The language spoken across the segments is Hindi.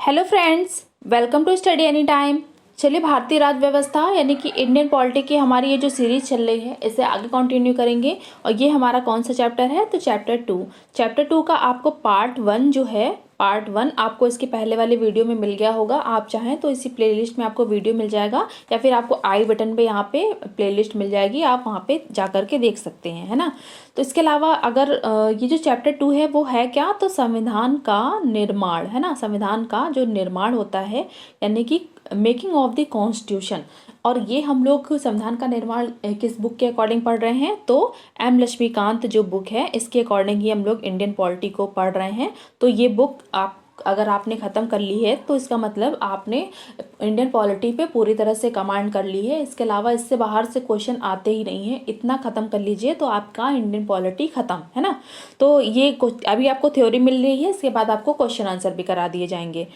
Hello friends, welcome to study any time. चलिए, भारतीय राज्य व्यवस्था यानी कि इंडियन पॉलिटी की हमारी ये जो सीरीज चल रही है इसे आगे कंटिन्यू करेंगे। और ये हमारा कौन सा चैप्टर है? तो चैप्टर टू का आपको पार्ट वन आपको इसके पहले वाले वीडियो में मिल गया होगा। आप चाहें तो इसी प्लेलिस्ट में आपको वीडियो मिल जाएगा, या फिर आपको आई बटन पे यहाँ पे प्लेलिस्ट मिल जाएगी, आप वहाँ पे जा करके देख सकते हैं, है ना। तो इसके अलावा अगर ये जो चैप्टर टू है वो है क्या? तो संविधान का निर्माण, है ना। संविधान का जो निर्माण होता है यानी कि मेकिंग ऑफ द कॉन्स्टिट्यूशन। और ये हम लोग संविधान का निर्माण किस बुक के अकॉर्डिंग पढ़ रहे हैं? तो एम लक्ष्मीकांत जो बुक है इसके अकॉर्डिंग ही हम लोग इंडियन पॉलिटी को पढ़ रहे हैं। तो ये बुक अगर आपने ख़त्म कर ली है तो इसका मतलब आपने इंडियन पॉलिटी पे पूरी तरह से कमांड कर ली है। इसके अलावा इससे बाहर से क्वेश्चन आते ही नहीं है। इतना ख़त्म कर लीजिए तो आपका इंडियन पॉलिटी ख़त्म, है ना। तो ये अभी आपको थ्योरी मिल रही है, इसके बाद आपको क्वेश्चन आंसर भी करा दिए जाएंगे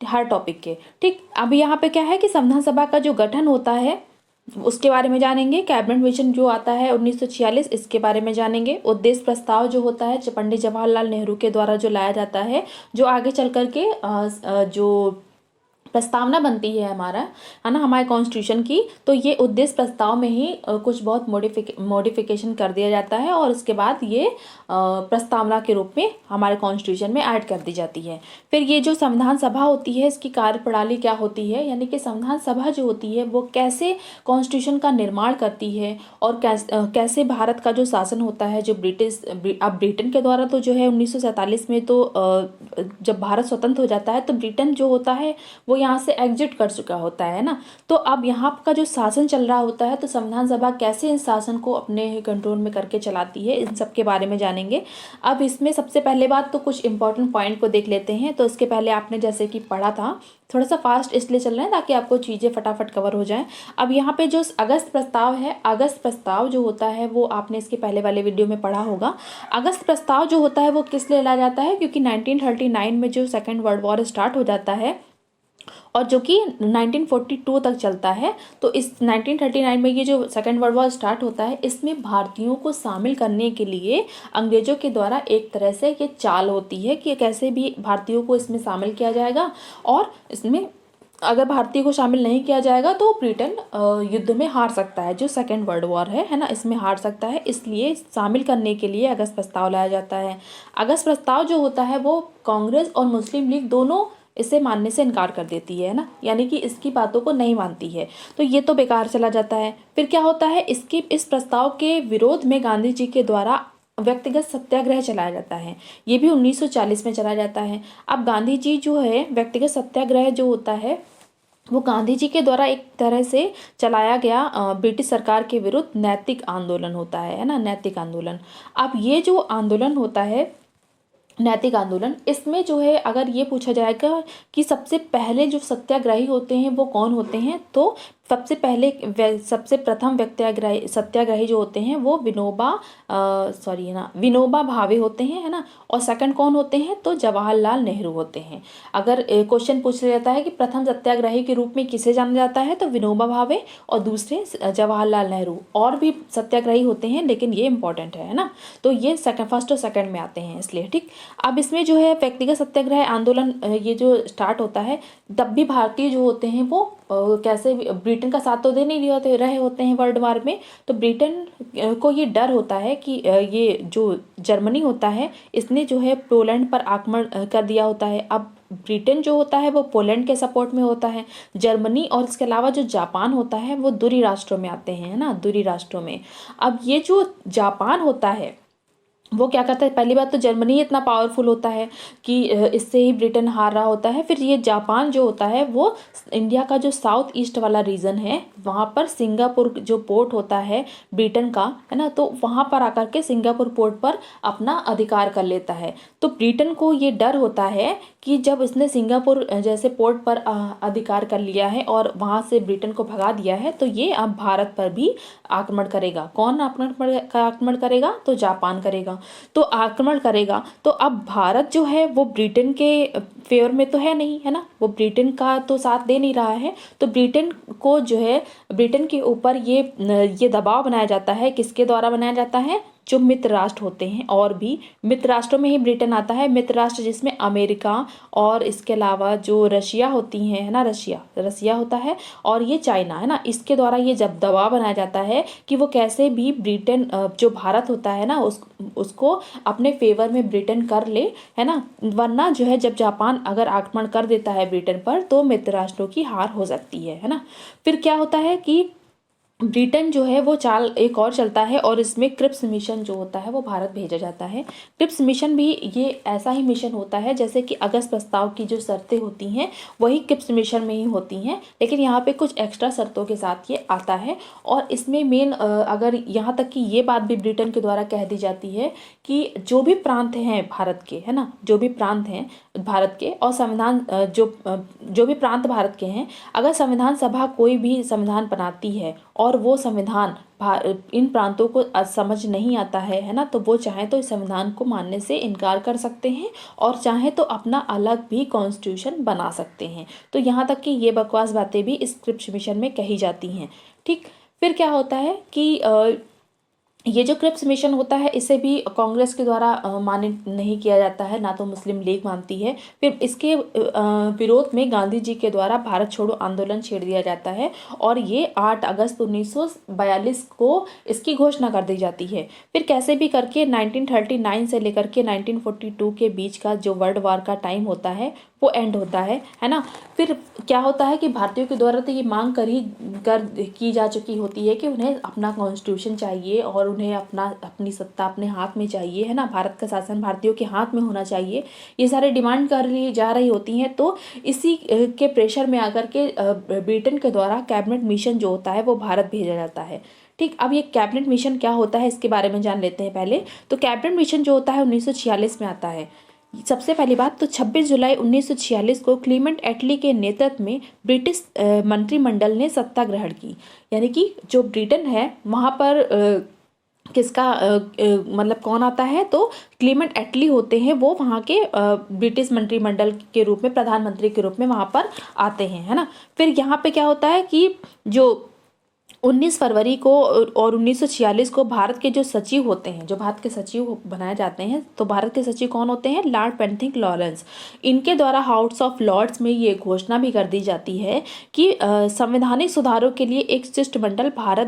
हर टॉपिक के। ठीक, अभी यहाँ पे क्या है कि संविधान सभा का जो गठन होता है उसके बारे में जानेंगे। कैबिनेट मिशन जो आता है 1946 इसके बारे में जानेंगे। उद्देश्य प्रस्ताव जो होता है पंडित जवाहरलाल नेहरू के द्वारा जो लाया जाता है, जो आगे चल करके जो प्रस्तावना बनती है हमारा, है ना, हमारे कॉन्स्टिट्यूशन की, तो ये उद्देश्य प्रस्ताव में ही कुछ बहुत मॉडिफिकेशन कर दिया जाता है और उसके बाद ये प्रस्तावना के रूप में हमारे कॉन्स्टिट्यूशन में ऐड कर दी जाती है। फिर ये जो संविधान सभा होती है इसकी कार्यप्रणाली क्या होती है, यानी कि संविधान सभा जो होती है वो कैसे कॉन्स्टिट्यूशन का निर्माण करती है और कैसे भारत का जो शासन होता है, जो ब्रिटेन के द्वारा तो जो है 1947 में तो जब भारत स्वतंत्र हो जाता है तो ब्रिटेन जो होता है वो यहाँ से एग्जिट कर चुका होता है ना। तो अब यहाँ का जो शासन चल रहा होता है तो संविधान सभा कैसे इस शासन को अपने कंट्रोल में करके चलाती है, इन सब के बारे में जानेंगे। अब इसमें सबसे पहले बात तो कुछ इंपॉर्टेंट पॉइंट को देख लेते हैं। तो इसके पहले आपने जैसे कि पढ़ा था, थोड़ा सा फास्ट इसलिए चल रहे हैं ताकि आपको चीज़ें फटाफट कवर हो जाएं। अब यहाँ पे जो अगस्त प्रस्ताव है, अगस्त प्रस्ताव जो होता है वो आपने इसके पहले वाले वीडियो में पढ़ा होगा। अगस्त प्रस्ताव जो होता है वो किस लिए लाया जाता है? क्योंकि 1939 में जो सेकेंड वर्ल्ड वॉर स्टार्ट हो जाता है और जो कि 1942 तक चलता है, तो इस 1939 में ये जो सेकेंड वर्ल्ड वॉर स्टार्ट होता है इसमें भारतीयों को शामिल करने के लिए अंग्रेजों के द्वारा एक तरह से ये चाल होती है कि कैसे भी भारतीयों को इसमें शामिल किया जाएगा, और इसमें अगर भारतीय को शामिल नहीं किया जाएगा तो ब्रिटेन युद्ध में हार सकता है, जो सेकेंड वर्ल्ड वॉर है ना, इसमें हार सकता है। इसलिए शामिल करने के लिए अगस्त प्रस्ताव लाया जाता है। अगस्त प्रस्ताव जो होता है वो कांग्रेस और मुस्लिम लीग दोनों इसे मानने से इनकार कर देती है ना, यानी कि इसकी बातों को नहीं मानती है, तो ये तो बेकार चला जाता है। फिर क्या होता है, इस प्रस्ताव के विरोध में गांधी जी के द्वारा व्यक्तिगत सत्याग्रह चलाया जाता है। ये भी 1940 में चलाया जाता है। अब गांधी जी जो है, व्यक्तिगत सत्याग्रह जो होता है वो गांधी जी के द्वारा एक तरह से चलाया गया ब्रिटिश सरकार के विरुद्ध नैतिक आंदोलन होता है ना, नैतिक आंदोलन। अब ये जो आंदोलन होता है, नैतिक आंदोलन, इसमें जो है अगर ये पूछा जाएगा कि सबसे पहले जो सत्याग्रही होते हैं वो कौन होते हैं, तो सबसे प्रथम सत्याग्रही जो होते हैं वो विनोबा भावे होते हैं, है ना। और सेकंड कौन होते हैं? तो जवाहरलाल नेहरू होते हैं। अगर क्वेश्चन पूछ जाता है कि प्रथम सत्याग्रही के रूप में किसे जाना जाता है, तो विनोबा भावे और दूसरे जवाहरलाल नेहरू। और भी सत्याग्रही होते हैं लेकिन ये इंपॉर्टेंट है ना। तो ये फर्स्ट और सेकंड में आते हैं इसलिए। ठीक, अब इसमें जो है व्यक्तिगत सत्याग्रह आंदोलन ये जो स्टार्ट होता है, तब भी भारतीय जो होते हैं वो कैसे ब्रिटेन का साथ तो दे नहीं रहे होते हैं वर्ल्ड वार में। तो ब्रिटेन को ये डर होता है कि ये जो जर्मनी होता है इसने जो है पोलैंड पर आक्रमण कर दिया होता है। अब ब्रिटेन जो होता है वो पोलैंड के सपोर्ट में होता है। जर्मनी और इसके अलावा जो जापान होता है वो दूरी राष्ट्रों में आते हैं, है ना, दूरी राष्ट्रों में। अब ये जो जापान होता है वो क्या करता है, पहली बात तो जर्मनी इतना पावरफुल होता है कि इससे ही ब्रिटेन हार रहा होता है। फिर ये जापान जो होता है वो इंडिया का जो साउथ ईस्ट वाला रीजन है वहाँ पर सिंगापुर जो पोर्ट होता है ब्रिटेन का, है ना, तो वहाँ पर आकर के सिंगापुर पोर्ट पर अपना अधिकार कर लेता है। तो ब्रिटेन को ये डर होता है कि जब इसने सिंगापुर जैसे पोर्ट पर अधिकार कर लिया है और वहाँ से ब्रिटेन को भगा दिया है, तो ये अब भारत पर भी आक्रमण करेगा। कौन आक्रमण करेगा? तो जापान करेगा। तो आक्रमण करेगा तो अब भारत जो है वो ब्रिटेन के फेवर में तो है नहीं, है ना, वो ब्रिटेन का तो साथ दे नहीं रहा है। तो ब्रिटेन को जो है, ब्रिटेन के ऊपर ये दबाव बनाया जाता है। किसके द्वारा बनाया जाता है? जो मित्र राष्ट्र होते हैं, और भी मित्र राष्ट्रों में ही ब्रिटेन आता है। मित्र राष्ट्र जिसमें अमेरिका और इसके अलावा जो रशिया होती हैं, है ना, रसिया होता है, और ये चाइना, है ना, इसके द्वारा ये जब दबाव बनाया जाता है कि वो कैसे भी ब्रिटेन जो भारत होता है ना उसको अपने फेवर में ब्रिटेन कर ले, है ना, वरना जो है जब जापान अगर आक्रमण कर देता है ब्रिटेन पर तो मित्र राष्ट्रों की हार हो सकती है ना। फिर क्या होता है कि ब्रिटेन जो है वो चाल एक और चलता है, और इसमें क्रिप्स मिशन जो होता है वो भारत भेजा जाता है। क्रिप्स मिशन भी ये ऐसा ही मिशन होता है जैसे कि अगस्त प्रस्ताव की जो शर्तें होती हैं वही क्रिप्स मिशन में ही होती हैं, लेकिन यहाँ पे कुछ एक्स्ट्रा शर्तों के साथ ये आता है। और इसमें मेन अगर यहाँ तक कि ये बात भी ब्रिटेन के द्वारा कह दी जाती है कि जो भी प्रांत हैं भारत के, है ना, जो भी प्रांत हैं भारत के, और संविधान जो भी प्रांत भारत के हैं, अगर संविधान सभा कोई भी संविधान बनाती है और वो संविधान इन प्रांतों को समझ नहीं आता है ना, तो वो चाहे तो इस संविधान को मानने से इनकार कर सकते हैं और चाहे तो अपना अलग भी कॉन्स्टिट्यूशन बना सकते हैं। तो यहाँ तक कि ये बकवास बातें भी इस क्रिप्स मिशन में कही जाती हैं। ठीक, फिर क्या होता है कि ये जो क्रिप्स मिशन होता है इसे भी कांग्रेस के द्वारा मान्य नहीं किया जाता है, ना तो मुस्लिम लीग मानती है। फिर इसके विरोध में गांधी जी के द्वारा भारत छोड़ो आंदोलन छेड़ दिया जाता है, और ये 8 अगस्त 1942 को इसकी घोषणा कर दी जाती है। फिर कैसे भी करके 1939 से लेकर के 1942 के बीच का जो वर्ल्ड वार का टाइम होता है वो एंड होता है ना। फिर क्या होता है कि भारतीयों के द्वारा तो ये मांग की जा चुकी होती है कि उन्हें अपना कॉन्स्टिट्यूशन चाहिए और उन्हें अपनी सत्ता अपने हाथ में चाहिए, है ना, भारत का शासन भारतीयों के हाथ में होना चाहिए। ये सारे डिमांड कर ली जा रही होती हैं। तो इसी के प्रेशर में आकर के ब्रिटेन के द्वारा कैबिनेट मिशन जो होता है वो भारत भेजा जाता है। ठीक, अब ये कैबिनेट मिशन क्या होता है इसके बारे में जान लेते हैं पहले। तो कैबिनेट मिशन जो होता है 1946 में आता है। सबसे पहली बात तो 26 जुलाई 1946 को क्लीमेंट एटली के नेतृत्व में ब्रिटिश मंत्रिमंडल ने सत्ता ग्रहण की। यानी कि जो ब्रिटेन है वहाँ पर किसका मतलब कौन आता है, तो क्लीमेंट एटली होते हैं, वो वहाँ के ब्रिटिश मंत्रिमंडल के रूप में प्रधानमंत्री के रूप में वहाँ पर आते हैं, है ना। फिर यहाँ पे क्या होता है कि जो 19 फरवरी को और 1946 को भारत के जो सचिव होते हैं, जो भारत के सचिव बनाए जाते हैं, तो भारत के सचिव कौन होते हैं, लॉर्ड पेंथिक लॉरेंस। इनके द्वारा हाउस ऑफ लॉर्ड्स में ये घोषणा भी कर दी जाती है कि संवैधानिक सुधारों के लिए एक शिष्टमंडल भारत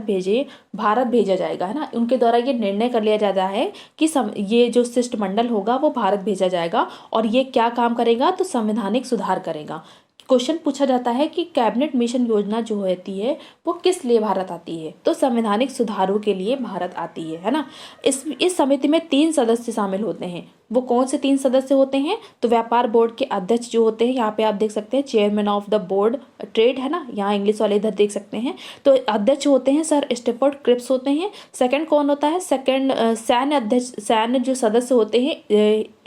भेजा जाएगा, है ना। उनके द्वारा ये निर्णय कर लिया जाता है कि ये जो शिष्टमंडल होगा वो भारत भेजा जाएगा, और ये क्या काम करेगा, तो संवैधानिक सुधार करेगा। क्वेश्चन पूछा जाता है कि कैबिनेट मिशन योजना जो होती है वो किस लिए भारत आती है, तो संवैधानिक सुधारों के लिए भारत आती है ना। इस समिति में 3 सदस्य शामिल होते हैं। वो कौन से 3 सदस्य होते हैं, तो व्यापार बोर्ड के अध्यक्ष जो होते हैं, यहाँ पे आप देख सकते हैं chairman of the board trade, है ना, यहाँ इंग्लिश वाले इधर देख सकते हैं। तो अध्यक्ष होते हैं सर स्टेफर्ड क्रिप्स होते हैं। सेकंड कौन होता है, सेकंड सैन्य जो सदस्य होते हैं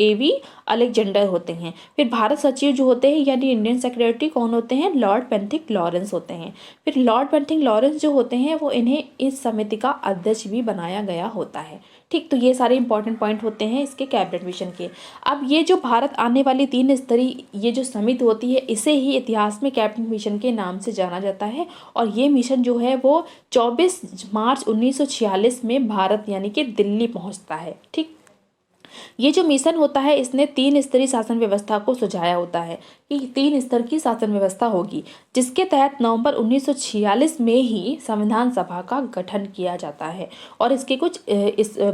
एवी अलेक्जेंडर होते हैं। फिर भारत सचिव जो होते हैं यानी इंडियन सेक्रेटरी कौन होते हैं, लॉर्ड पेंथिक लॉरेंस होते हैं। फिर लॉर्ड पेंथिक लॉरेंस जो होते हैं वो इन्हें इस समिति का अध्यक्ष भी बनाया गया होता है। ठीक, तो ये सारे इंपॉर्टेंट पॉइंट होते हैं इसके कैबिनेट मिशन के। अब ये जो भारत आने वाली 3 स्तरीय ये जो समिति होती है इसे ही इतिहास में कैबिनेट मिशन के नाम से जाना जाता है, और ये मिशन जो है वो 24 मार्च 1946 में भारत यानी कि दिल्ली पहुंचता है। ठीक, ये जो मिशन होता है इसने 3 स्तरीय शासन व्यवस्था को सुझाया होता है कि 3 स्तर की शासन व्यवस्था होगी, जिसके तहत नवंबर 1946 में ही संविधान सभा का गठन किया जाता है। और इसके कुछ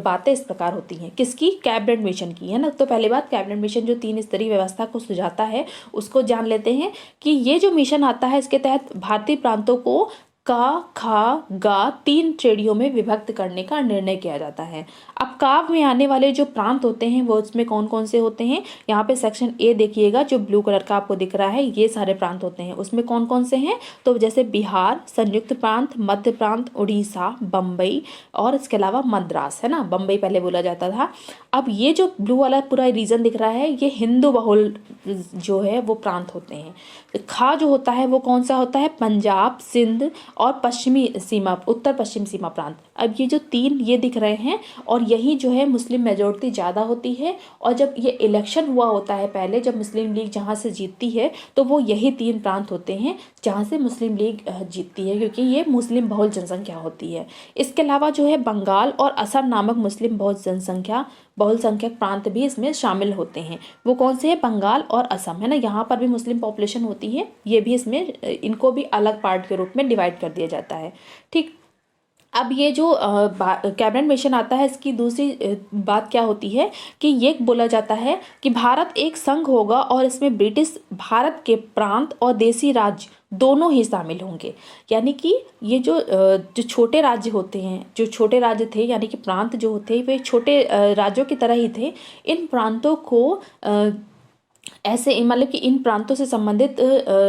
बातें इस प्रकार होती हैं, किसकी, कैबिनेट मिशन की, है ना। तो पहली बात, कैबिनेट मिशन जो 3 स्तरीय व्यवस्था को सुझाता है उसको जान लेते हैं कि ये जो मिशन आता है इसके तहत भारतीय प्रांतों को का, खा, गा 3 श्रेणियों में विभक्त करने का निर्णय किया जाता है। अब काव में आने वाले जो प्रांत होते हैं वो उसमें कौन कौन से होते हैं, यहाँ पे सेक्शन ए देखिएगा जो ब्लू कलर का आपको दिख रहा है, ये सारे प्रांत होते हैं। उसमें कौन कौन से हैं, तो जैसे बिहार, संयुक्त प्रांत, मध्य प्रांत, उड़ीसा, बम्बई और इसके अलावा मद्रास, है ना, बम्बई पहले बोला जाता था। अब ये जो ब्लू वाला पूरा रीजन दिख रहा है ये हिंदू बहुल जो है वो प्रांत होते हैं। खा जो होता है वो कौन सा होता है, पंजाब, सिंध और पश्चिमी सीमा, उत्तर पश्चिम सीमा प्रांत। अब ये जो 3 ये दिख रहे हैं और यही जो है मुस्लिम मेजोरिटी ज़्यादा होती है। और जब ये इलेक्शन हुआ होता है पहले, जब मुस्लिम लीग जहाँ से जीतती है तो वो यही 3 प्रांत होते हैं जहाँ से मुस्लिम लीग जीतती है, क्योंकि ये मुस्लिम बहुल जनसंख्या होती है। इसके अलावा जो है बंगाल और असम नामक मुस्लिम बहुल संख्यक प्रांत भी इसमें शामिल होते हैं। वो कौन से हैं? बंगाल और असम, है ना। यहाँ पर भी मुस्लिम पॉपुलेशन होती है। ये भी इसमें, इनको भी अलग पार्ट के रूप में डिवाइड कर दिया जाता है। ठीक, अब ये जो कैबिनेट मिशन आता है, इसकी दूसरी बात क्या होती है कि ये बोला जाता है कि भारत एक संघ होगा और इसमें ब्रिटिश भारत के प्रांत और देसी राज्य दोनों ही शामिल होंगे। यानी कि ये जो छोटे राज्य होते हैं, जो छोटे राज्य थे, यानी कि प्रांत जो होते वे छोटे राज्यों की तरह ही थे। इन प्रांतों को ऐसे, मतलब कि इन प्रांतों से संबंधित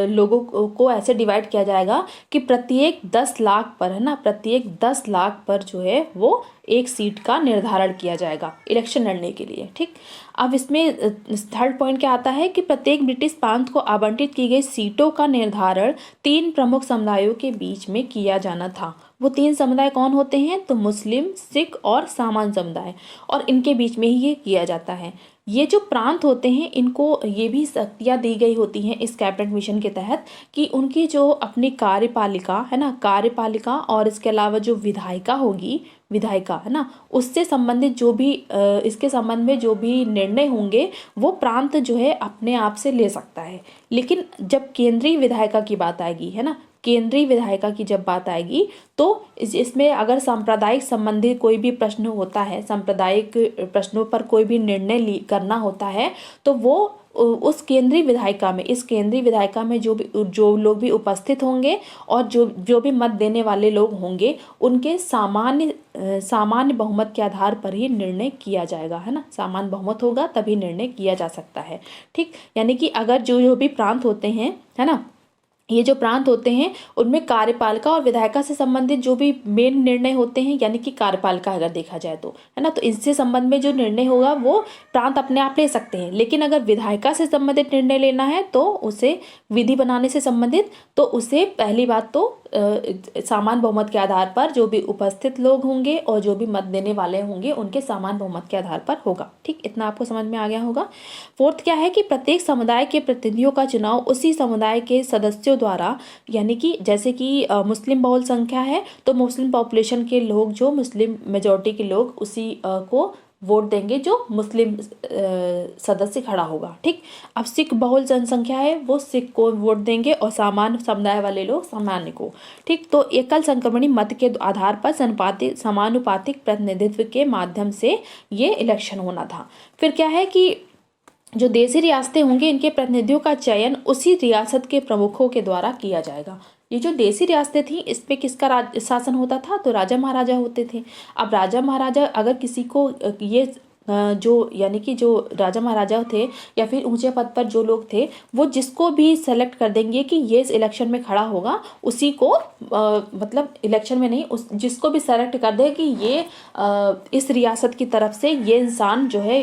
लोगों को ऐसे डिवाइड किया जाएगा कि प्रत्येक 10 लाख पर, है ना, प्रत्येक 10 लाख पर जो है वो एक सीट का निर्धारण किया जाएगा इलेक्शन लड़ने के लिए। ठीक, अब इसमें थर्ड पॉइंट क्या आता है कि प्रत्येक ब्रिटिश प्रांत को आवंटित की गई सीटों का निर्धारण 3 प्रमुख समुदायों के बीच में किया जाना था। वो 3 समुदाय कौन होते हैं? तो मुस्लिम, सिख और सामान्य समुदाय, और इनके बीच में ही ये किया जाता है। ये जो प्रांत होते हैं इनको ये भी शक्तियाँ दी गई होती हैं इस कैबिनेट मिशन के तहत कि उनकी जो अपनी कार्यपालिका है ना, कार्यपालिका और इसके अलावा जो विधायिका होगी, विधायिका, है ना, उससे संबंधित जो भी इसके संबंध में जो भी निर्णय होंगे वो प्रांत जो है अपने आप से ले सकता है। लेकिन जब केंद्रीय विधायिका की बात आएगी, है ना, केंद्रीय विधायिका की जब बात आएगी तो इसमें अगर सांप्रदायिक संबंधी कोई भी प्रश्न होता है, सांप्रदायिक प्रश्नों पर कोई भी निर्णय करना होता है, तो वो उस केंद्रीय विधायिका में, इस केंद्रीय विधायिका में जो लोग भी उपस्थित होंगे और जो भी मत देने वाले लोग होंगे, उनके सामान्य बहुमत के आधार पर ही निर्णय किया जाएगा, है ना। सामान्य बहुमत होगा तभी निर्णय किया जा सकता है। ठीक, यानी कि अगर जो भी प्रांत होते हैं, है ना, ये जो प्रांत होते हैं उनमें कार्यपालिका और विधायिका से संबंधित जो भी मेन निर्णय होते हैं, यानी कि कार्यपालिका अगर देखा जाए तो, है ना, तो इससे संबंध में जो निर्णय होगा वो प्रांत अपने आप ले सकते हैं। लेकिन अगर विधायिका से संबंधित निर्णय लेना है तो उसे विधि बनाने से संबंधित, तो उसे पहली बात तो सामान्य बहुमत के आधार पर जो भी उपस्थित लोग होंगे और जो भी मत देने वाले होंगे उनके सामान्य बहुमत के आधार पर होगा। ठीक, इतना आपको समझ में आ गया होगा। फोर्थ क्या है कि प्रत्येक समुदाय के प्रतिनिधियों का चुनाव उसी समुदाय के सदस्यों द्वारा, यानी कि जैसे कि मुस्लिम बहुल संख्या है तो मुस्लिम पॉपुलेशन के लोग, जो मुस्लिम मेजॉरिटी के लोग उसी को वोट देंगे जो मुस्लिम सदस्य खड़ा होगा। ठीक, अब सिख बहुल जनसंख्या है, वो सिख को वोट देंगे और सामान्य समुदाय वाले लोग सामान्य को। ठीक, तो एकल संक्रमणी मत के आधार पर समानुपातिक प्रतिनिधित्व के माध्यम से ये इलेक्शन होना था। फिर क्या है कि जो देसी रियासतें होंगी इनके प्रतिनिधियों का चयन उसी रियासत के प्रमुखों के द्वारा किया जाएगा। ये जो देसी रियासतें थी इस पे किसका शासन होता था? तो राजा महाराजा होते थे। अब राजा महाराजा अगर किसी को ये जो, यानी कि जो राजा महाराजा थे या फिर ऊंचे पद पर जो लोग थे, वो जिसको भी सेलेक्ट कर देंगे कि ये इस इलेक्शन में खड़ा होगा, उसी को मतलब इलेक्शन में नहीं, उस जिसको भी सेलेक्ट कर दे कि ये इस रियासत की तरफ से ये इंसान जो है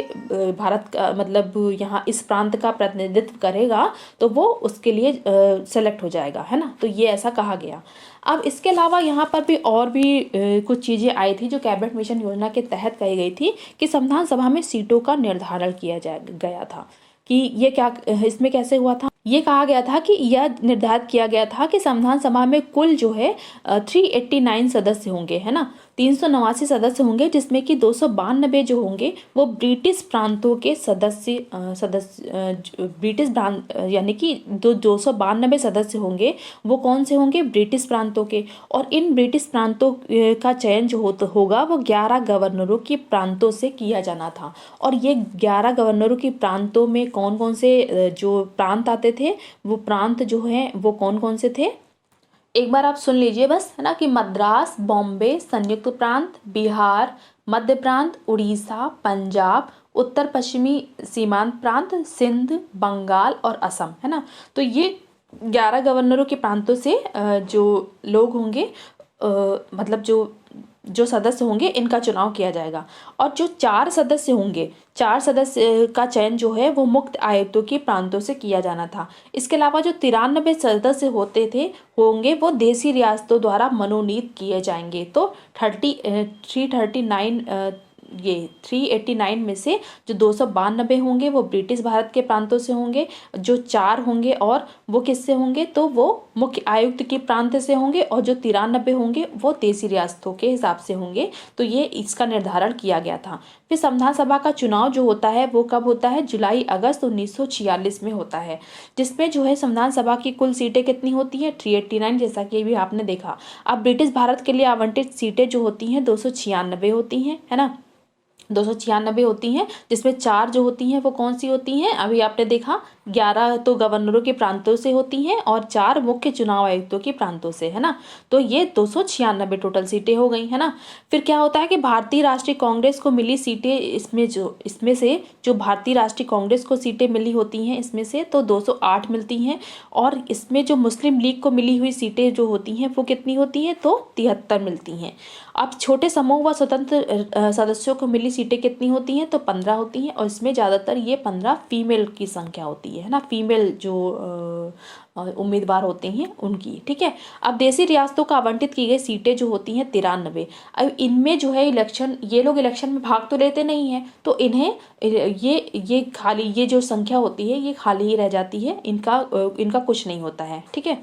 भारत का, मतलब यहाँ इस प्रांत का प्रतिनिधित्व करेगा, तो वो उसके लिए सेलेक्ट हो जाएगा, है ना। तो ये ऐसा कहा गया। अब इसके अलावा यहाँ पर भी और भी कुछ चीज़ें आई थी जो कैबिनेट मिशन योजना के तहत कही गई थी कि संविधान सभा में सीटों का निर्धारण किया गया था। कि ये क्या, इसमें कैसे हुआ था? ये कहा गया था कि यह निर्धारित किया गया था कि संविधान सभा में कुल जो है 389 सदस्य होंगे, है ना, 389 सदस्य होंगे, जिसमें कि 292 जो होंगे वो ब्रिटिश प्रांतों के सदस्य ब्रिटिश प्रांत, यानी कि 292 सदस्य होंगे वो कौन से होंगे? ब्रिटिश प्रांतों के। और इन ब्रिटिश प्रांतों का चयन जो होगा वो 11 गवर्नरों के प्रांतों से किया जाना था। और ये 11 गवर्नरों के प्रांतों में कौन कौन से जो प्रांत आते थे, वो प्रांत जो हैं वो कौन कौन से थे? एक बार आप सुन लीजिए बस, है ना, कि मद्रास, बॉम्बे, संयुक्त प्रांत, बिहार, मध्य प्रांत, उड़ीसा, पंजाब, उत्तर पश्चिमी सीमांत प्रांत, सिंध, बंगाल और असम, है ना। तो ये 11 गवर्नरों के प्रांतों से जो लोग होंगे, मतलब जो सदस्य होंगे इनका चुनाव किया जाएगा। और जो 4 सदस्य होंगे, 4 सदस्य का चयन जो है वो मुक्त आयुक्तों के प्रांतों से किया जाना था। इसके अलावा जो 93 सदस्य होंगे वो देसी रियासतों द्वारा मनोनीत किए जाएंगे। तो 389 में से जो 292 होंगे वो ब्रिटिश भारत के प्रांतों से होंगे, जो 4 होंगे और वो किससे होंगे, तो वो मुख्य आयुक्त के प्रांत से होंगे, और जो 93 होंगे वो देसी रियासतों के हिसाब से होंगे। तो ये इसका निर्धारण किया गया था। फिर संविधान सभा का चुनाव जो होता है वो कब होता है, जुलाई अगस्त 1946 में होता है, जिसमें जो है संविधान सभा की कुल सीटें कितनी होती हैं, 389, जैसा कि अभी आपने देखा। अब ब्रिटिश भारत के लिए आवंटित सीटें जो होती हैं 296 होती हैं, है ना, 296 होती हैं, जिसमें 4 जो होती हैं वो कौन सी होती हैं, अभी आपने देखा, 11 तो गवर्नरों के प्रांतों से होती हैं और 4 मुख्य चुनाव आयुक्तों के प्रांतों से, है ना। तो ये 296 टोटल सीटें हो गई, है ना। फिर क्या होता है कि भारतीय राष्ट्रीय कांग्रेस को मिली सीटें, इसमें से जो भारतीय राष्ट्रीय कांग्रेस को सीटें मिली होती हैं इसमें से तो 208 मिलती हैं, और इसमें जो मुस्लिम लीग को मिली हुई सीटें जो होती हैं वो कितनी होती हैं, तो 73 मिलती हैं। अब छोटे समूह व स्वतंत्र सदस्यों को मिली सीटें कितनी होती हैं, तो 15 होती हैं, और इसमें ज़्यादातर ये 15 फीमेल की संख्या होती है ना, फीमेल जो उम्मीदवार होते हैं उनकी, ठीक है। अब देसी रियासतों को आवंटित की गई सीटें जो होती हैं 93। अब इनमें जो है ये लोग इलेक्शन में भाग तो लेते नहीं हैं, तो इन्हें ये खाली, ये जो संख्या होती है ये खाली ही रह जाती है, इनका कुछ नहीं होता है, ठीक है।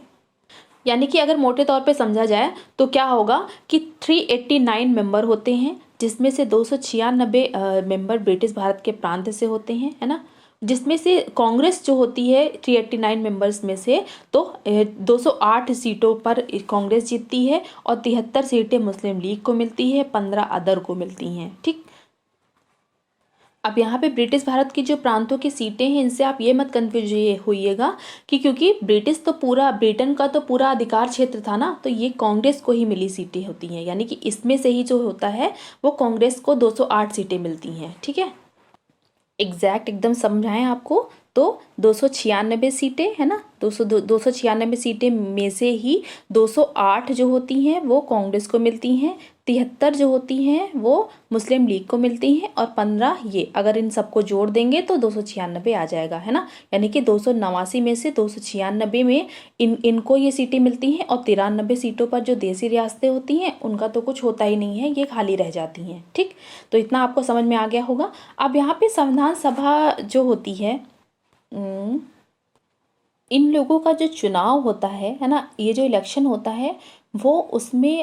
यानी कि अगर मोटे तौर पे समझा जाए तो क्या होगा कि 389 मेंबर होते हैं, जिसमें से 296 मेंबर ब्रिटिश भारत के प्रांत से होते हैं, है ना, जिसमें से कांग्रेस जो होती है 389 मेंबर्स में से तो 208 सीटों पर कांग्रेस जीतती है, और 73 सीटें मुस्लिम लीग को मिलती है, 15 अदर को मिलती हैं, ठीक। अब यहाँ पे ब्रिटिश भारत की जो प्रांतों की सीटें हैं इनसे आप ये मत कन्फ्यूज होइएगा कि क्योंकि ब्रिटेन का तो पूरा अधिकार क्षेत्र था ना, तो ये कांग्रेस को ही मिली सीटें होती हैं, यानी कि इसमें से ही जो होता है वो कांग्रेस को 208 सीटें मिलती हैं, ठीक है। एग्जैक्ट एकदम समझाएं आपको, तो 296 सीटें, है ना, 296 सीटें में से ही 208 जो होती हैं वो कांग्रेस को मिलती हैं, 73 जो होती हैं वो मुस्लिम लीग को मिलती हैं, और 15 ये, अगर इन सबको जोड़ देंगे तो 296 आ जाएगा, है ना। यानी कि 289 में से 296 में इनको ये सीटें मिलती हैं, और 93 सीटों पर जो देसी रियासतें होती हैं उनका तो कुछ होता ही नहीं है, ये खाली रह जाती हैं, ठीक। तो इतना आपको समझ में आ गया होगा। अब यहाँ पे संविधान सभा जो होती है, इन लोगों का जो चुनाव होता है ना, ये जो इलेक्शन होता है वो उसमें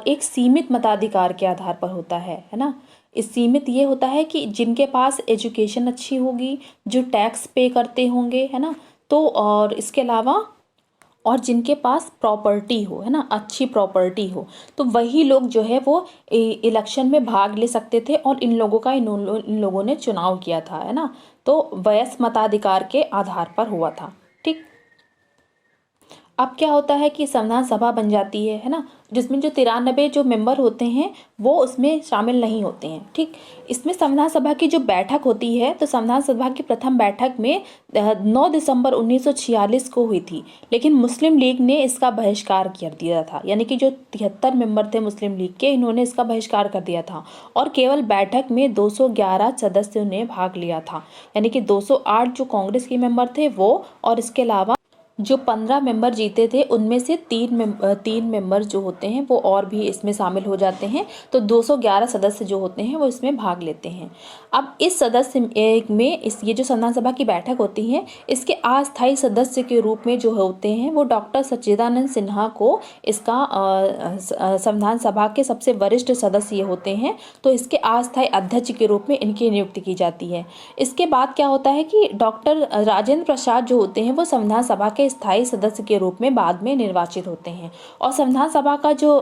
एक सीमित मताधिकार के आधार पर होता है ना। इस सीमित ये होता है कि जिनके पास एजुकेशन अच्छी होगी, जो टैक्स पे करते होंगे, है ना, तो और इसके अलावा और जिनके पास प्रॉपर्टी हो, है ना, अच्छी प्रॉपर्टी हो, तो वही लोग जो है वो इलेक्शन में भाग ले सकते थे, और इन लोगों ने चुनाव किया था, है ना। तो वयस्क मताधिकार के आधार पर हुआ था, ठीक। अब क्या होता है कि संविधान सभा बन जाती है ना, जिसमें जो 93 जो मेंबर होते हैं वो उसमें शामिल नहीं होते हैं, ठीक। इसमें संविधान सभा की जो बैठक होती है, तो संविधान सभा की प्रथम बैठक में 9 दिसंबर 1946 को हुई थी, लेकिन मुस्लिम लीग ने इसका बहिष्कार कर दिया था। यानी कि जो 73 मेंबर थे मुस्लिम लीग के, इन्होंने इसका बहिष्कार कर दिया था, और केवल बैठक में 211 सदस्यों ने भाग लिया था। यानी कि 208 जो कांग्रेस के मेंबर थे वो, और इसके अलावा जो 15 मेंबर जीते थे उनमें से 3 मेंबर जो होते हैं वो और भी इसमें शामिल हो जाते हैं, तो 211 सदस्य जो होते हैं वो इसमें भाग लेते हैं। अब इस सदस्य में ये जो संविधान सभा की बैठक होती है, इसके अस्थायी सदस्य के रूप में जो होते हैं वो डॉक्टर सच्चिदानंद सिन्हा को इसका संविधान सभा के सबसे वरिष्ठ सदस्य ये होते हैं, तो इसके अस्थायी अध्यक्ष के रूप में इनकी नियुक्ति की जाती है। इसके बाद क्या होता है कि डॉक्टर राजेंद्र प्रसाद जो होते हैं वो संविधान सभा के स्थायी सदस्य के रूप में बाद में निर्वाचित होते हैं, और संविधान सभा का जो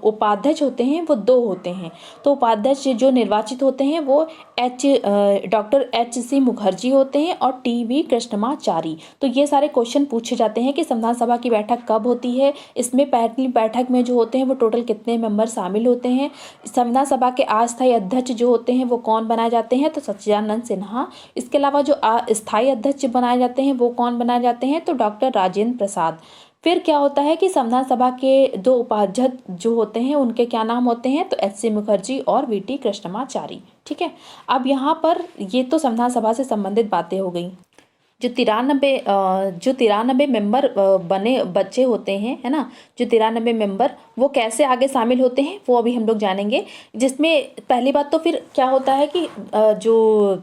उपाध्यक्ष होते हैं वो 2 होते हैं। तो उपाध्यक्ष जो निर्वाचित होते हैं वो डॉक्टर HC मुखर्जी होते हैं और TV कृष्णमाचारी। तो ये सारे क्वेश्चन पूछे जाते हैं कि संविधान सभा की बैठक कब होती है, इसमें पहली बैठक में जो होते हैं वो टोटल कितने मेंबर शामिल होते हैं, संविधान सभा के अस्थायी अध्यक्ष जो होते हैं वो कौन बनाए जाते हैं, तो सच्चिदानंद सिन्हा। इसके अलावा जो स्थायी अध्यक्ष बनाए जाते हैं वो कौन बनाए जाते हैं, तो डॉक्टर राजेंद्र प्रसाद। फिर क्या होता है कि संविधान सभा के 2 उपाध्यक्ष जो होते हैं उनके क्या नाम होते हैं, तो एच सी मुखर्जी और वी टी कृष्णमाचारी। ठीक है, अब यहाँ पर ये तो संविधान सभा से संबंधित बातें हो गई। जो 93 मेंबर बने बच्चे होते हैं, है ना, जो 93 मेंबर वो कैसे आगे शामिल होते हैं वो अभी हम लोग जानेंगे। जिसमें पहली बात तो फिर क्या होता है कि जो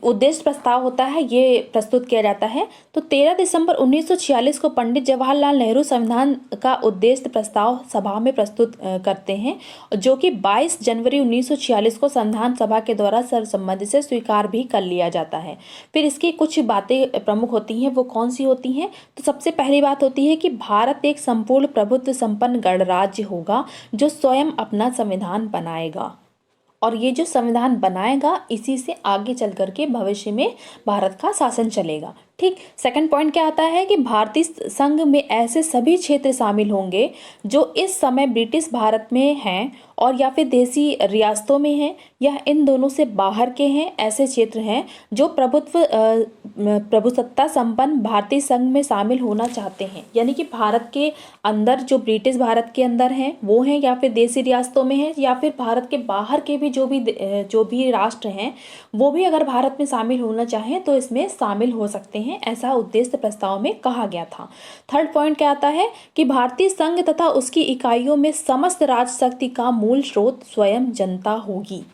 उद्देश्य प्रस्ताव होता है ये प्रस्तुत किया जाता है। तो 13 दिसंबर 1946 को पंडित जवाहरलाल नेहरू संविधान का उद्देश्य प्रस्ताव सभा में प्रस्तुत करते हैं, जो कि 22 जनवरी 1946 को संविधान सभा के द्वारा सर्वसम्मति से स्वीकार भी कर लिया जाता है। फिर इसकी कुछ बातें प्रमुख होती हैं, वो कौन सी होती हैं, तो सबसे पहली बात होती है कि भारत एक संपूर्ण प्रभुत्व संपन्न गणराज्य होगा जो स्वयं अपना संविधान बनाएगा, और ये जो संविधान बनाएगा इसी से आगे चल करके भविष्य में भारत का शासन चलेगा। ठीक, सेकंड पॉइंट क्या आता है कि भारतीय संघ में ऐसे सभी क्षेत्र शामिल होंगे जो इस समय ब्रिटिश भारत में हैं और या फिर देसी रियासतों में हैं या इन दोनों से बाहर के हैं, ऐसे क्षेत्र हैं जो प्रभुसत्ता संपन्न भारतीय संघ में शामिल होना चाहते हैं। यानी कि भारत के अंदर जो ब्रिटिश भारत के अंदर हैं वो हैं, या फिर देसी रियासतों में हैं, या फिर भारत के बाहर के भी जो भी राष्ट्र हैं वो भी अगर भारत में शामिल होना चाहें तो इसमें शामिल हो सकते हैं, ऐसा उद्देश्य प्रस्ताव में कहा गया था। थर्ड पॉइंट क्या आता है कि भारतीय संघ तथा उसकी इकाइयों में समस्त राजशक्ति का मूल स्रोत स्वयं जनता होगी।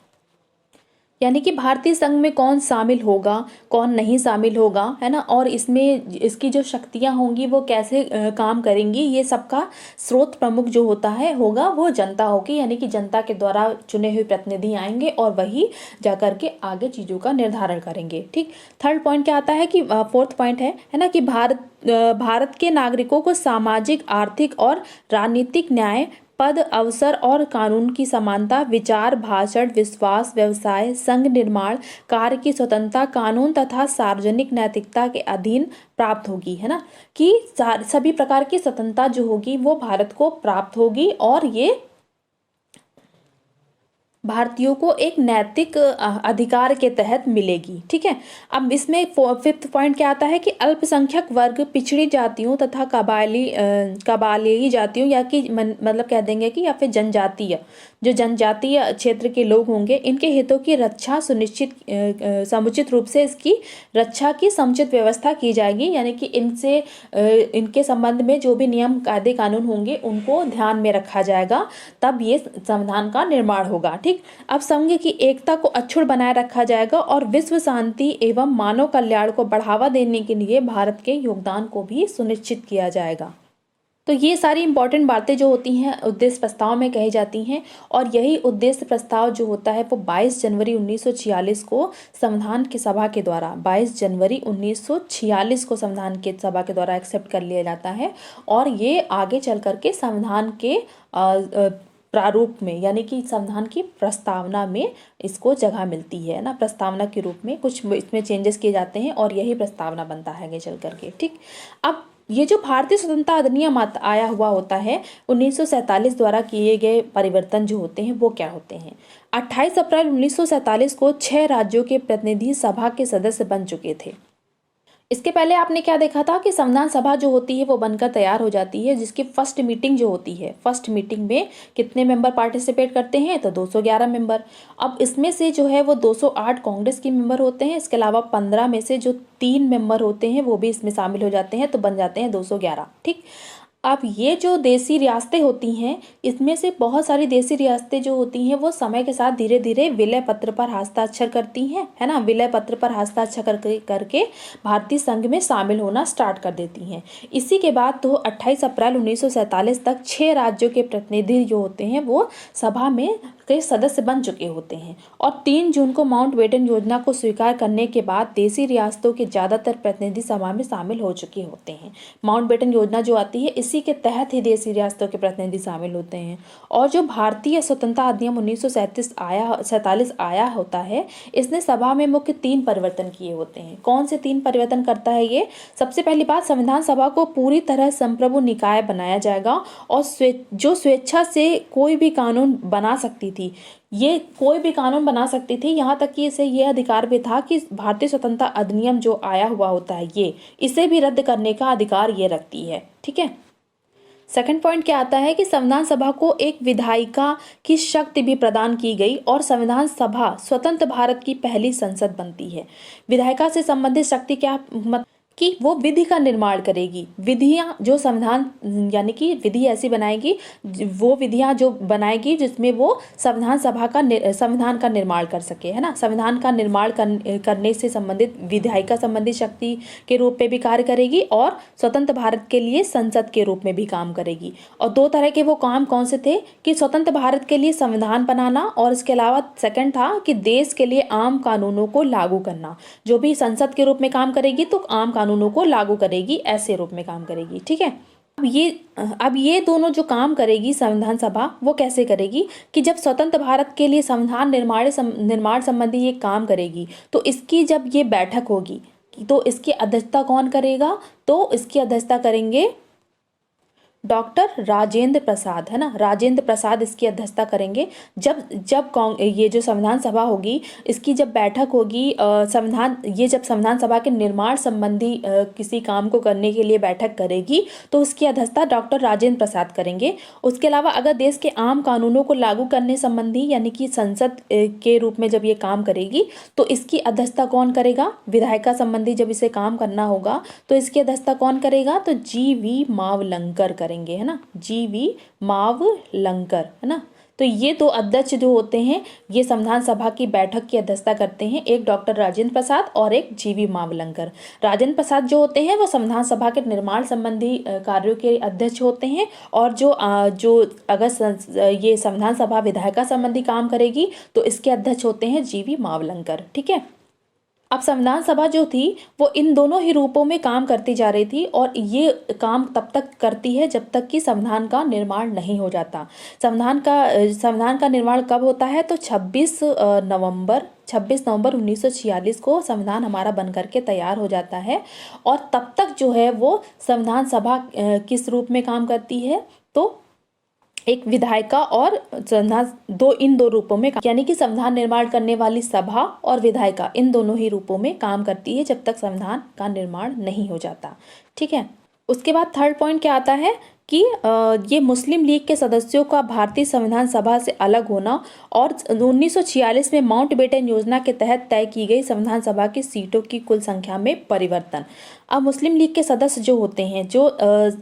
यानी कि भारतीय संघ में कौन शामिल होगा, कौन नहीं शामिल होगा, है ना, और इसमें इसकी जो शक्तियां होंगी वो कैसे काम करेंगी, ये सबका स्रोत प्रमुख जो होगा वो जनता होगी। यानी कि जनता के द्वारा चुने हुए प्रतिनिधि आएंगे और वही जाकर के आगे चीज़ों का निर्धारण करेंगे। ठीक, थर्ड पॉइंट क्या आता है कि फोर्थ पॉइंट है ना, कि भारत के नागरिकों को सामाजिक, आर्थिक और राजनीतिक न्याय, पद, अवसर और कानून की समानता, विचार, भाषण, विश्वास, व्यवसाय, संघ निर्माण, कार्य की स्वतंत्रता, कानून तथा सार्वजनिक नैतिकता के अधीन प्राप्त होगी, है ना, कि सभी प्रकार की स्वतंत्रता जो होगी वो भारत को प्राप्त होगी और ये भारतीयों को एक नैतिक अधिकार के तहत मिलेगी। ठीक है, अब इसमें फिफ्थ पॉइंट क्या आता है कि अल्पसंख्यक वर्ग, पिछड़ी जातियों तथा कबायली जातियों या कि मतलब कह देंगे कि या फिर जनजातीय क्षेत्र के लोग होंगे, इनके हितों की रक्षा समुचित रूप से इसकी रक्षा की समुचित व्यवस्था की जाएगी। यानी कि इनके संबंध में जो भी नियम, कायदे, कानून होंगे उनको ध्यान में रखा जाएगा, तब ये संविधान का निर्माण होगा। ठीक, अब संघ की एकता को अक्षुण्ण बनाए रखा जाएगा और विश्व शांति एवं मानव कल्याण को बढ़ावा देने के लिए भारत के योगदान को भी सुनिश्चित किया जाएगा। तो ये सारी इंपॉर्टेंट बातें जो होती हैं उद्देश्य प्रस्ताव में कही जाती हैं, और यही उद्देश्य प्रस्ताव जो होता है वो 22 जनवरी 1946 को संविधान की सभा के द्वारा 22 जनवरी 1946 को संविधान के सभा के द्वारा एक्सेप्ट कर लिया जाता है, और ये आगे चल करके संविधान के प्रारूप में, यानी कि संविधान की प्रस्तावना में इसको जगह मिलती है ना, प्रस्तावना के रूप में कुछ इसमें चेंजेस किए जाते हैं और यही प्रस्तावना बनता है आगे चल करके। ठीक, अब ये जो भारतीय स्वतंत्रता अधिनियम आया हुआ होता है 1947 द्वारा किए गए परिवर्तन जो होते हैं वो क्या होते हैं। 28 अप्रैल 1947 को 6 राज्यों के प्रतिनिधि सभा के सदस्य बन चुके थे। इसके पहले आपने क्या देखा था कि संविधान सभा जो होती है वो बनकर तैयार हो जाती है, जिसकी फर्स्ट मीटिंग जो होती है, फर्स्ट मीटिंग में कितने मेंबर पार्टिसिपेट करते हैं, तो 211 मेंबर। अब इसमें से जो है वो 208 कांग्रेस के मेंबर होते हैं, इसके अलावा 15 में से जो 3 मेंबर होते हैं वो भी इसमें शामिल हो जाते हैं, तो बन जाते हैं 211। ठीक, अब ये जो देसी रियासतें होती हैं इसमें से बहुत सारी देसी रियासतें जो होती हैं वो समय के साथ धीरे धीरे विलय पत्र पर हस्ताक्षर करती हैं, है ना, विलय पत्र पर हस्ताक्षर करके भारतीय संघ में शामिल होना स्टार्ट कर देती हैं। इसी के बाद तो 28 अप्रैल 1947 तक 6 राज्यों के प्रतिनिधि जो होते हैं वो सभा में के सदस्य बन चुके होते हैं, और 3 जून को माउंटबेटन योजना को स्वीकार करने के बाद देसी रियासतों के ज़्यादातर प्रतिनिधि सभा में शामिल हो चुके होते हैं। माउंटबेटन योजना जो आती है इसी के तहत ही देसी रियासतों के प्रतिनिधि शामिल होते हैं। और जो भारतीय स्वतंत्रता अधिनियम 1947 आया होता है, इसने सभा में मुख्य 3 परिवर्तन किए होते हैं। कौन से 3 परिवर्तन करता है ये? सबसे पहली बात, संविधान सभा को पूरी तरह संप्रभु निकाय बनाया जाएगा, और जो स्वेच्छा से कोई भी कानून बना सकती थी, थी। ये कोई भी कानून बना सकती थी, यहाँ तक कि इसे ये अधिकार भी था कि भारतीय स्वतंत्रता अधिनियम जो आया हुआ होता है ये, इसे भी रद्द करने का अधिकार ये रखती है। ठीक है। सेकंड पॉइंट क्या आता है कि संविधान सभा को एक विधायिका की शक्ति भी प्रदान की गई और संविधान सभा स्वतंत्र भारत की पहली संसद बनती है। विधायिका से संबंधित शक्ति क्या कि वो विधि का निर्माण करेगी। विधियां जो संविधान यानी कि विधि ऐसी बनाएगी, वो विधियां जो बनाएगी जिसमें वो संविधान का निर्माण कर सके, है ना। संविधान का निर्माण करने से संबंधित विधायिका संबंधित शक्ति के रूप में भी कार्य करेगी और स्वतंत्र भारत के लिए संसद के रूप में भी काम करेगी। और दो तरह के वो काम कौन से थे कि स्वतंत्र भारत के लिए संविधान बनाना और इसके अलावा सेकंड था कि देश के लिए आम कानूनों को लागू करना। जो भी संसद के रूप में काम करेगी तो आम कानूनों को लागू करेगी, ऐसे रूप में काम करेगी। ठीक है। अब ये दोनों जो काम करेगी संविधान सभा, वो कैसे करेगी कि जब स्वतंत्र भारत के लिए संविधान निर्माण संबंधी ये काम करेगी तो इसकी जब ये बैठक होगी तो इसकी अध्यक्षता कौन करेगा, तो इसकी अध्यक्षता करेंगे डॉक्टर राजेंद्र प्रसाद, है ना। राजेंद्र प्रसाद इसकी अध्यक्षता करेंगे। जब ये जो संविधान सभा होगी इसकी जब बैठक होगी, जब संविधान सभा के निर्माण संबंधी किसी काम को करने के लिए बैठक करेगी तो उसकी अध्यक्षता डॉक्टर राजेंद्र प्रसाद करेंगे। उसके अलावा अगर देश के आम कानूनों को लागू करने संबंधी यानी कि संसद के रूप में जब ये काम करेगी तो इसकी अध्यक्षता कौन करेगा, विधायिका संबंधी जब इसे काम करना होगा तो इसकी अध्यक्षता कौन करेगा, तो जी.वी. मावलंकर करेंगे, है ना। जी.वी. मावलंकर, है ना। तो ये दो अध्यक्ष जो होते हैं ये संविधान सभा की बैठक की अध्यक्षता करते हैं, एक डॉक्टर राजेंद्र प्रसाद और एक जी.वी. मावलंकर। राजेंद्र प्रसाद जो होते हैं वो संविधान सभा के निर्माण संबंधी कार्यों के अध्यक्ष होते हैं और जो अगर ये संविधान सभा विधायिका संबंधी काम करेगी तो इसके अध्यक्ष होते हैं जी.वी. मावलंकर। ठीक है। अब संविधान सभा जो थी वो इन दोनों ही रूपों में काम करती जा रही थी और ये काम तब तक करती है जब तक कि संविधान का निर्माण नहीं हो जाता। संविधान का निर्माण कब होता है, तो 26 नवंबर 1946 को संविधान हमारा बन करके तैयार हो जाता है। और तब तक जो है वो संविधान सभा किस रूप में काम करती है, तो एक विधायिका और इन दो रूपों में, यानी कि संविधान निर्माण करने वाली सभा और विधायिका इन दोनों ही रूपों में काम करती है जब तक संविधान का निर्माण नहीं हो जाता। ठीक है। उसके बाद थर्ड पॉइंट क्या आता है कि ये मुस्लिम लीग के सदस्यों का भारतीय संविधान सभा से अलग होना और 1946 में माउंटबेटन योजना के तहत तय की गई संविधान सभा की सीटों की कुल संख्या में परिवर्तन। अब मुस्लिम लीग के सदस्य जो होते हैं, जो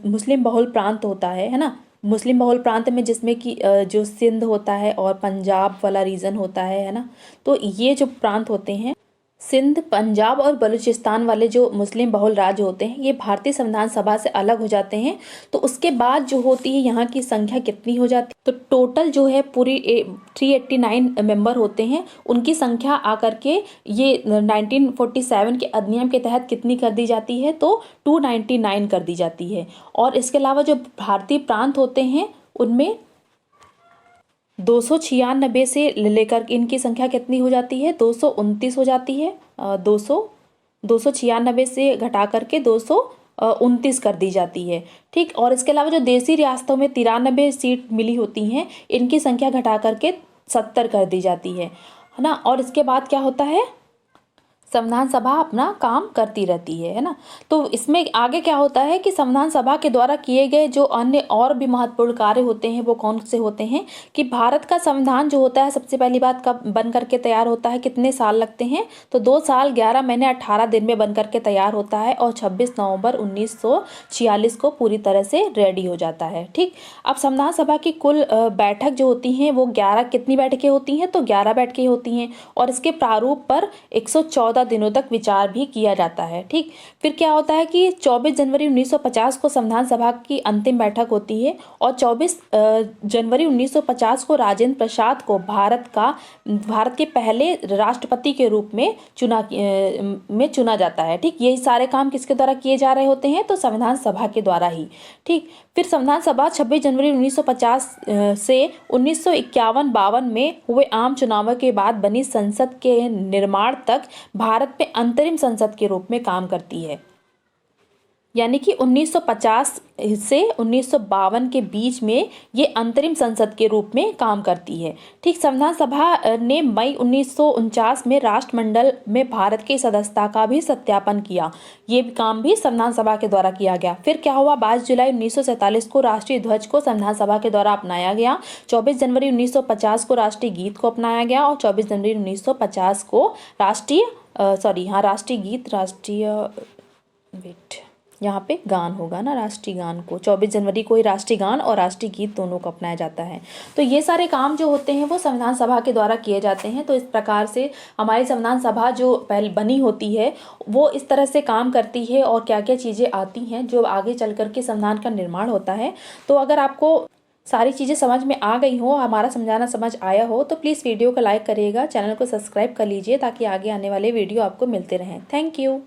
मुस्लिम बहुल प्रांत होता है ना, मुस्लिम बहुल प्रांत में जिसमें कि जो सिंध होता है और पंजाब वाला रीजन होता है ना, तो ये जो प्रांत होते हैं सिंध, पंजाब और बलूचिस्तान वाले जो मुस्लिम बहुल राज्य होते हैं ये भारतीय संविधान सभा से अलग हो जाते हैं। तो उसके बाद जो होती है यहाँ की संख्या कितनी हो जाती है, तो टोटल जो है पूरी 389 मेंबर होते हैं। उनकी संख्या आकर के ये 1947 के अधिनियम के तहत कितनी कर दी जाती है, तो 299 कर दी जाती है। और इसके अलावा जो भारतीय प्रांत होते हैं उनमें 296 से लेकर इनकी संख्या कितनी हो जाती है, 229 हो जाती है। 296 से घटा करके 229 कर दी जाती है। ठीक। और इसके अलावा जो देसी रियासतों में 93 सीट मिली होती हैं इनकी संख्या घटा करके 70 कर दी जाती है ना। और इसके बाद क्या होता है, संविधान सभा अपना काम करती रहती है ना। तो इसमें आगे क्या होता है कि संविधान सभा के द्वारा किए गए जो अन्य और भी महत्वपूर्ण कार्य होते हैं वो कौन से होते हैं कि भारत का संविधान जो होता है सबसे पहली बात कब बन करके तैयार होता है, कितने साल लगते हैं, तो 2 साल 11 महीने 18 दिन में बन करके तैयार होता है और 26 नवंबर 1946 को पूरी तरह से रेडी हो जाता है। ठीक। अब संविधान सभा की कुल बैठक जो होती हैं वो 11 कितनी बैठकें होती हैं, तो 11 बैठकें होती हैं और इसके प्रारूप पर 114 दिनों तक विचार भी किया जाता है। ठीक। फिर क्या होता है कि 24 जनवरी 1950 को संविधान सभा की अंतिम बैठक होती है और 24 जनवरी 1950 को राजेंद्र प्रसाद को भारत के पहले राष्ट्रपति के रूप में चुना जाता है। ठीक। यही सारे काम किसके द्वारा किए जा रहे होते हैं, तो संविधान सभा के द्वारा ही। ठीक। फिर संविधान सभा 26 जनवरी 1950 से 1951-52 में हुए आम चुनावों के बाद बनी संसद के निर्माण तक भारत में अंतरिम संसद के रूप में काम करती है। यानी कि 1950 से 1952 के बीच में ये अंतरिम संसद के रूप में काम करती है। ठीक, संविधान सभा ने मई 1949 में राष्ट्रमंडल में भारत की सदस्यता का भी सत्यापन किया। ये काम भी संविधान सभा के द्वारा किया गया। फिर क्या हुआ, 22 जुलाई 1947 को राष्ट्रीय ध्वज को संविधान सभा के द्वारा अपनाया गया। 24 जनवरी 1950 को राष्ट्रीय गीत को अपनाया गया और 24 जनवरी 1950 को राष्ट्रीय यहाँ पे गान होगा ना, राष्ट्रीय गान को 24 जनवरी को ही राष्ट्रीय गान और राष्ट्रीय गीत दोनों को अपनाया जाता है। तो ये सारे काम जो होते हैं वो संविधान सभा के द्वारा किए जाते हैं। तो इस प्रकार से हमारी संविधान सभा जो पहले बनी होती है वो इस तरह से काम करती है और क्या क्या चीज़ें आती हैं जो आगे चल कर के संविधान का निर्माण होता है। तो अगर आपको सारी चीज़ें समझ में आ गई हो, हमारा समझाना समझ आया हो, तो प्लीज़ वीडियो को लाइक करिएगा, चैनल को सब्सक्राइब कर लीजिए ताकि आगे आने वाले वीडियो आपको मिलते रहें। Thank you.